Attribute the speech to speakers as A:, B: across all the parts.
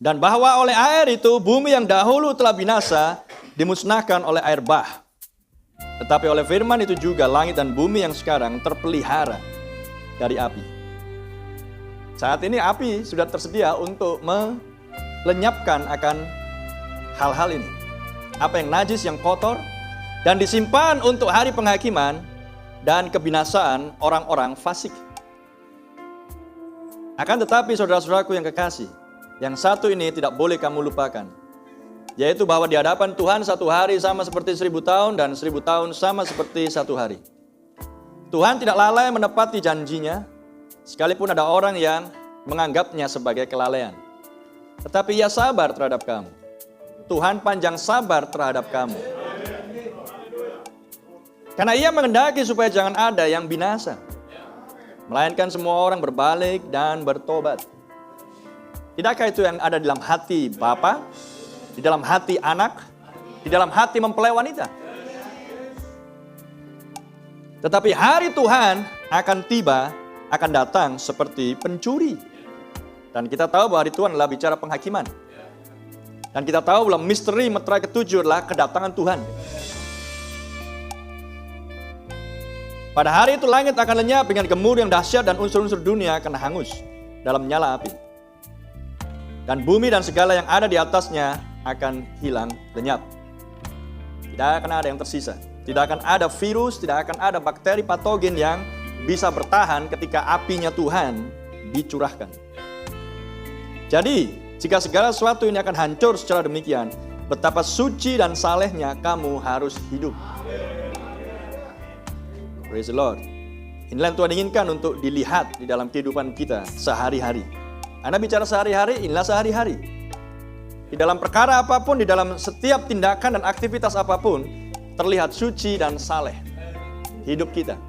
A: Dan bahwa oleh air itu bumi yang dahulu telah binasa dimusnahkan oleh air bah. Tetapi oleh firman itu juga langit dan bumi yang sekarang terpelihara dari api. Saat ini api sudah tersedia untuk melenyapkan akan hal-hal ini. Apa yang najis, yang kotor, dan disimpan untuk hari penghakiman dan kebinasaan orang-orang fasik. Akan tetapi saudara-saudaraku yang kekasih, yang satu ini tidak boleh kamu lupakan, yaitu bahwa di hadapan Tuhan satu hari sama seperti 1000 tahun dan 1000 tahun sama seperti satu hari. Tuhan tidak lalai menepati janjinya, sekalipun ada orang yang menganggapnya sebagai kelalaian. Tetapi Ia sabar terhadap kamu. Tuhan panjang sabar terhadap kamu. Karena Ia menghendaki supaya jangan ada yang binasa, melainkan semua orang berbalik dan bertobat. Tidakkah itu yang ada di dalam hati Bapa, di dalam hati anak, di dalam hati mempelai wanita? Tetapi hari Tuhan akan tiba, akan datang seperti pencuri. Dan kita tahu bahwa hari Tuhan adalah bicara penghakiman. Dan kita tahu bahwa misteri meterai ketujuh adalah kedatangan Tuhan. Pada hari itu langit akan lenyap dengan gemuruh yang dahsyat dan unsur-unsur dunia akan hangus dalam nyala api. Dan bumi dan segala yang ada di atasnya akan hilang lenyap. Tidak akan ada yang tersisa. Tidak akan ada virus, tidak akan ada bakteri patogen yang bisa bertahan ketika apinya Tuhan dicurahkan. Jadi, jika segala sesuatu ini akan hancur secara demikian, betapa suci dan salehnya kamu harus hidup. Praise the Lord. Inilah yang Tuhan inginkan untuk dilihat di dalam kehidupan kita sehari-hari. Anda bicara sehari-hari, inilah sehari-hari. Di dalam perkara apapun, di dalam setiap tindakan dan aktivitas apapun, terlihat suci dan saleh hidup kita.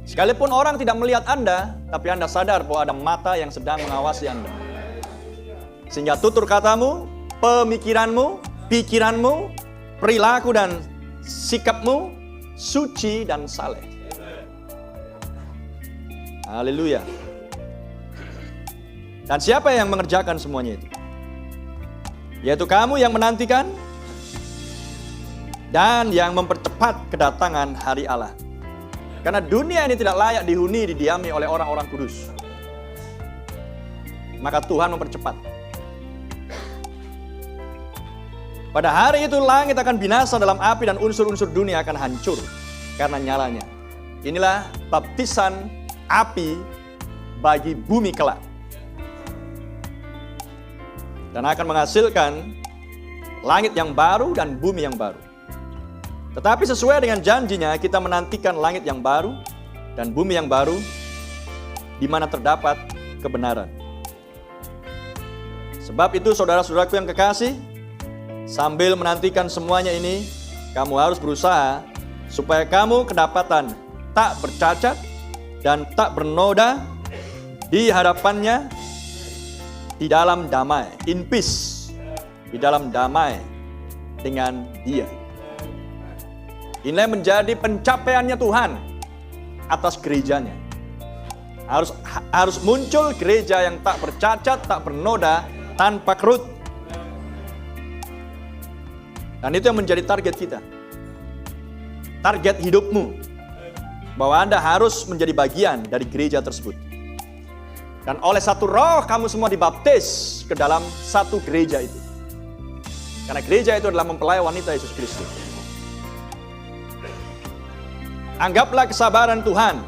A: Sekalipun orang tidak melihat Anda, tapi Anda sadar bahwa ada mata yang sedang mengawasi Anda. Sehingga tutur katamu, pemikiranmu, pikiranmu, perilaku dan sikapmu suci dan saleh. Haleluya. Dan siapa yang mengerjakan semuanya itu? Yaitu kamu yang menantikan dan yang mempercepat kedatangan hari Allah. Karena dunia ini tidak layak dihuni didiami oleh orang-orang kudus. Maka Tuhan mempercepat. Pada hari itu langit akan binasa dalam api dan unsur-unsur dunia akan hancur karena nyalanya. Inilah baptisan api bagi bumi kelak. Dan akan menghasilkan langit yang baru dan bumi yang baru. Tetapi sesuai dengan janjinya, kita menantikan langit yang baru dan bumi yang baru di mana terdapat kebenaran. Sebab itu saudara-saudaraku yang kekasih, sambil menantikan semuanya ini, kamu harus berusaha supaya kamu kedapatan tak bercacat dan tak bernoda di hadapannya di dalam damai, in peace, di dalam damai dengan Dia. Inilah menjadi pencapaiannya Tuhan atas gerejanya. Harus muncul gereja yang tak bercacat, tak bernoda, tanpa kerut. Dan itu yang menjadi target kita. Target hidupmu. Bahwa Anda harus menjadi bagian dari gereja tersebut. Dan oleh satu roh kamu semua dibaptis ke dalam satu gereja itu. Karena gereja itu adalah mempelai wanita Yesus Kristus. Anggaplah kesabaran Tuhan.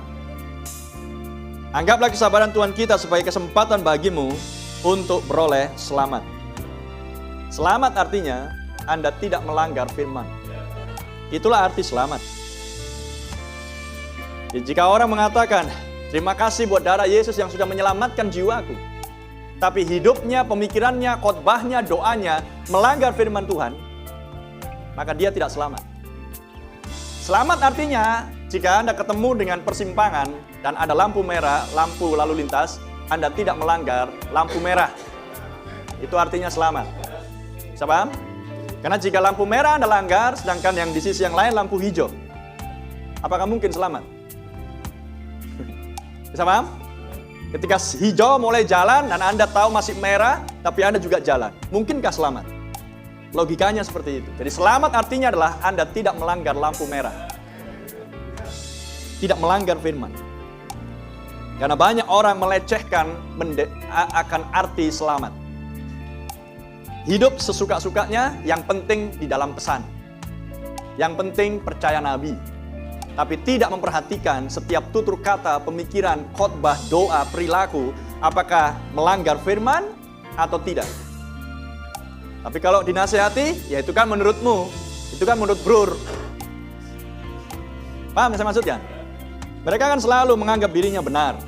A: Anggaplah kesabaran Tuhan kita sebagai kesempatan bagimu untuk beroleh selamat. Selamat artinya Anda tidak melanggar firman. Itulah arti selamat. Jadi jika orang mengatakan, terima kasih buat darah Yesus yang sudah menyelamatkan jiwaku. Tapi hidupnya, pemikirannya, khotbahnya, doanya melanggar firman Tuhan, maka dia tidak selamat. Selamat artinya, jika Anda ketemu dengan persimpangan dan ada lampu merah, lampu lalu lintas, Anda tidak melanggar lampu merah. Itu artinya selamat. Bisa paham? Karena jika lampu merah Anda langgar, sedangkan yang di sisi yang lain lampu hijau, apakah mungkin selamat? Bisa paham? Ketika hijau mulai jalan dan Anda tahu masih merah, tapi Anda juga jalan. Mungkinkah selamat? Logikanya seperti itu. Jadi selamat artinya adalah Anda tidak melanggar lampu merah. Tidak melanggar firman. Karena banyak orang melecehkan akan arti selamat. Hidup sesuka-sukanya, yang penting di dalam pesan. Yang penting percaya nabi. Tapi tidak memperhatikan setiap tutur kata, pemikiran, khotbah, doa, perilaku, apakah melanggar firman atau tidak. Tapi kalau dinasihati, ya itu kan menurutmu, itu kan menurut Brur. Paham yang saya maksudkan? Mereka kan selalu menganggap dirinya benar.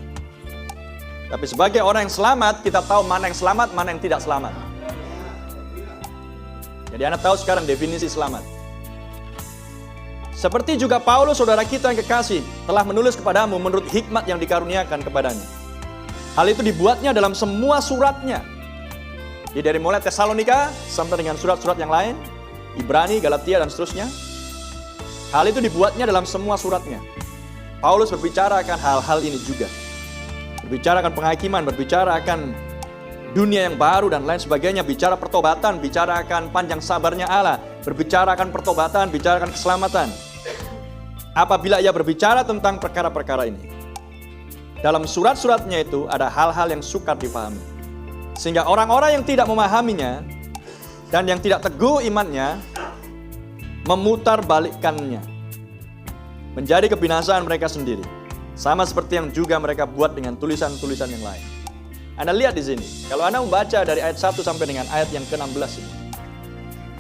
A: Tapi sebagai orang yang selamat, kita tahu mana yang selamat, mana yang tidak selamat. Jadi Anda tahu sekarang definisi selamat. Seperti juga Paulus, saudara kita yang kekasih, telah menulis kepadamu menurut hikmat yang dikaruniakan kepadanya. Hal itu dibuatnya dalam semua suratnya. Jadi dari mulai Tesalonika sampai dengan surat-surat yang lain, Ibrani, Galatia, dan seterusnya. Hal itu dibuatnya dalam semua suratnya. Paulus berbicara akan hal-hal ini juga. Berbicara akan penghakiman, berbicara akan dunia yang baru dan lain sebagainya. Bicara pertobatan, bicara akan panjang sabarnya Allah. Berbicara akan pertobatan, bicara akan keselamatan. Apabila ia berbicara tentang perkara-perkara ini, dalam surat-suratnya itu ada hal-hal yang sukar dipahami. Sehingga orang-orang yang tidak memahaminya dan yang tidak teguh imannya memutarbalikkannya, menjadi kebinasaan mereka sendiri. Sama seperti yang juga mereka buat dengan tulisan-tulisan yang lain. Anda lihat di sini, kalau Anda membaca dari ayat 1 sampai dengan ayat yang ke-16 ini,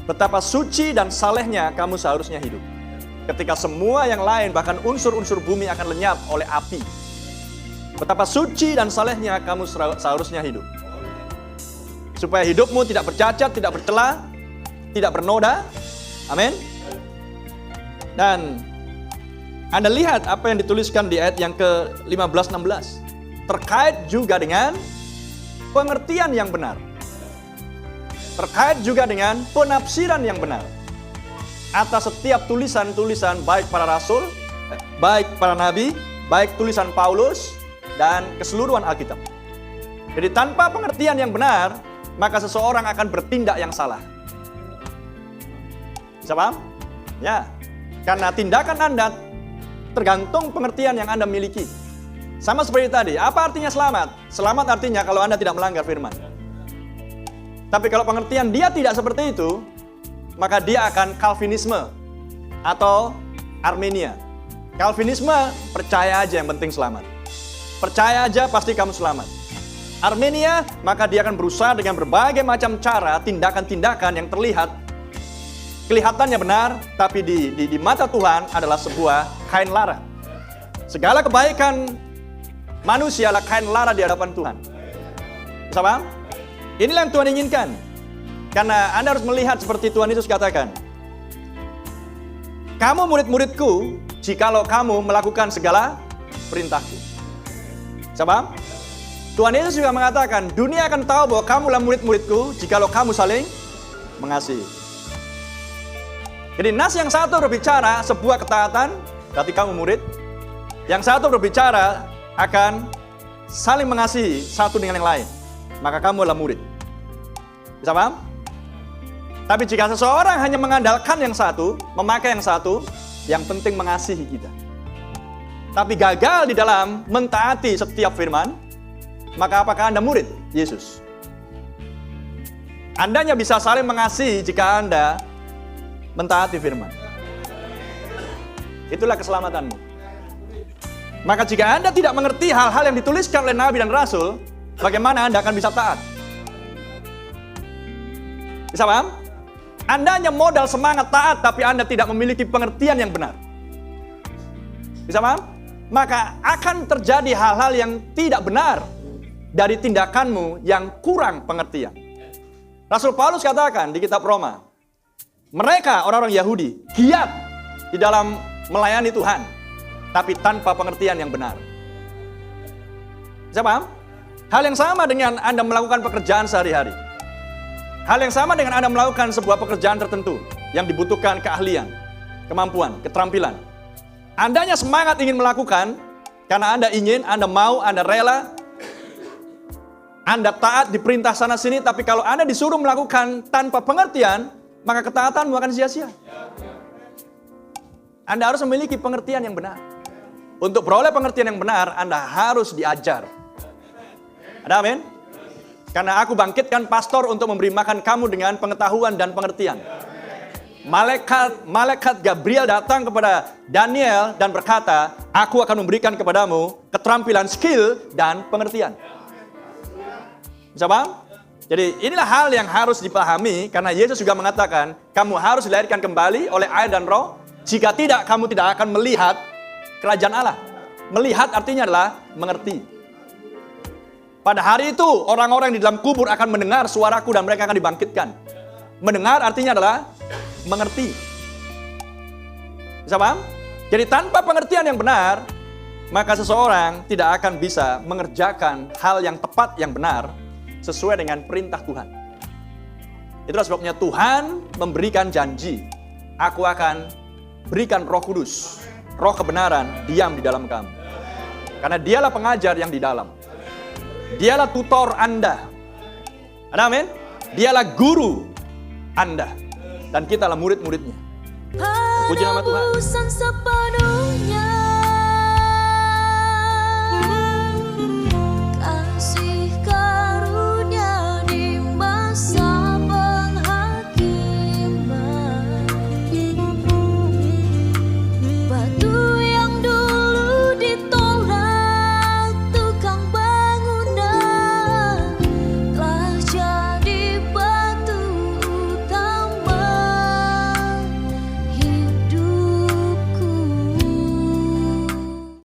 A: betapa suci dan salehnya kamu seharusnya hidup. Ketika semua yang lain, bahkan unsur-unsur bumi akan lenyap oleh api. Betapa suci dan salehnya kamu seharusnya hidup. Supaya hidupmu tidak bercacat, tidak bercela, tidak bernoda. Amin. Dan Anda lihat apa yang dituliskan di ayat yang ke-15-16. Terkait juga dengan pengertian yang benar. Terkait juga dengan penafsiran yang benar. Atas setiap tulisan-tulisan baik para rasul, baik para nabi, baik tulisan Paulus, dan keseluruhan Alkitab. Jadi tanpa pengertian yang benar, maka seseorang akan bertindak yang salah. Bisa paham? Ya, karena tindakan Anda tergantung pengertian yang Anda miliki. Sama seperti tadi, apa artinya selamat? Selamat artinya kalau Anda tidak melanggar firman. Tapi kalau pengertian dia tidak seperti itu, maka dia akan Calvinisme atau Armenia. Calvinisme, percaya aja yang penting selamat. Percaya aja pasti kamu selamat. Armenia, maka dia akan berusaha dengan berbagai macam cara, tindakan-tindakan yang terlihat kelihatannya benar, tapi di mata Tuhan adalah sebuah kain lara. Segala kebaikan manusia adalah kain lara di hadapan Tuhan. Bisa paham? Inilah yang Tuhan inginkan. Karena Anda harus melihat seperti Tuhan Yesus katakan, kamu murid-muridku jikalau kamu melakukan segala perintahku. Bisa paham? Tuhan Yesus juga mengatakan, dunia akan tahu bahwa kamulah murid-muridku jikalau kamu saling mengasihi. Jadi nas yang satu berbicara sebuah ketaatan, berarti kamu murid. Yang satu berbicara akan saling mengasihi satu dengan yang lain, maka kamu adalah murid. Bisa paham? Tapi jika seseorang hanya mengandalkan yang satu, memakai yang satu, yang penting mengasihi kita, tapi gagal di dalam mentaati setiap firman, maka apakah Anda murid Yesus? Anda hanya bisa saling mengasihi jika Anda mentaati firman. Itulah keselamatanmu. Maka jika Anda tidak mengerti hal-hal yang dituliskan oleh Nabi dan Rasul, bagaimana Anda akan bisa taat? Bisa paham? Anda hanya modal semangat taat, tapi Anda tidak memiliki pengertian yang benar. Bisa paham? Maka akan terjadi hal-hal yang tidak benar dari tindakanmu yang kurang pengertian. Rasul Paulus katakan di kitab Roma, mereka orang-orang Yahudi giat di dalam melayani Tuhan, tapi tanpa pengertian yang benar. Bisa paham? Hal yang sama dengan Anda melakukan pekerjaan sehari-hari. Hal yang sama dengan Anda melakukan sebuah pekerjaan tertentu yang dibutuhkan keahlian, kemampuan, keterampilan. Anda hanya semangat ingin melakukan karena Anda ingin, Anda mau, Anda rela, Anda taat di perintah sana sini, tapi kalau Anda disuruh melakukan tanpa pengertian, maka ketaatanmu akan sia-sia. Anda harus memiliki pengertian yang benar. Untuk beroleh pengertian yang benar, Anda harus diajar. Ada amin? Karena aku bangkitkan pastor untuk memberi makan kamu dengan pengetahuan dan pengertian. Malaikat Gabriel datang kepada Daniel dan berkata, aku akan memberikan kepadamu keterampilan, skill, dan pengertian. Bisa paham? Jadi inilah hal yang harus dipahami, karena Yesus juga mengatakan, kamu harus dilahirkan kembali oleh air dan roh. Jika tidak, kamu tidak akan melihat kerajaan Allah. Melihat artinya adalah mengerti. Pada hari itu, orang-orang di dalam kubur akan mendengar suaraku dan mereka akan dibangkitkan. Mendengar artinya adalah mengerti. Bisa paham? Jadi tanpa pengertian yang benar, maka seseorang tidak akan bisa mengerjakan hal yang tepat, yang benar, sesuai dengan perintah Tuhan. Itulah sebabnya Tuhan memberikan janji, aku akan berikan Roh Kudus, Roh kebenaran, diam di dalam kamu. Karena dialah pengajar yang di dalam. Dialah tutor Anda. Ada amin? Dialah guru Anda. Dan kita adalah murid-muridnya. Puji nama Tuhan.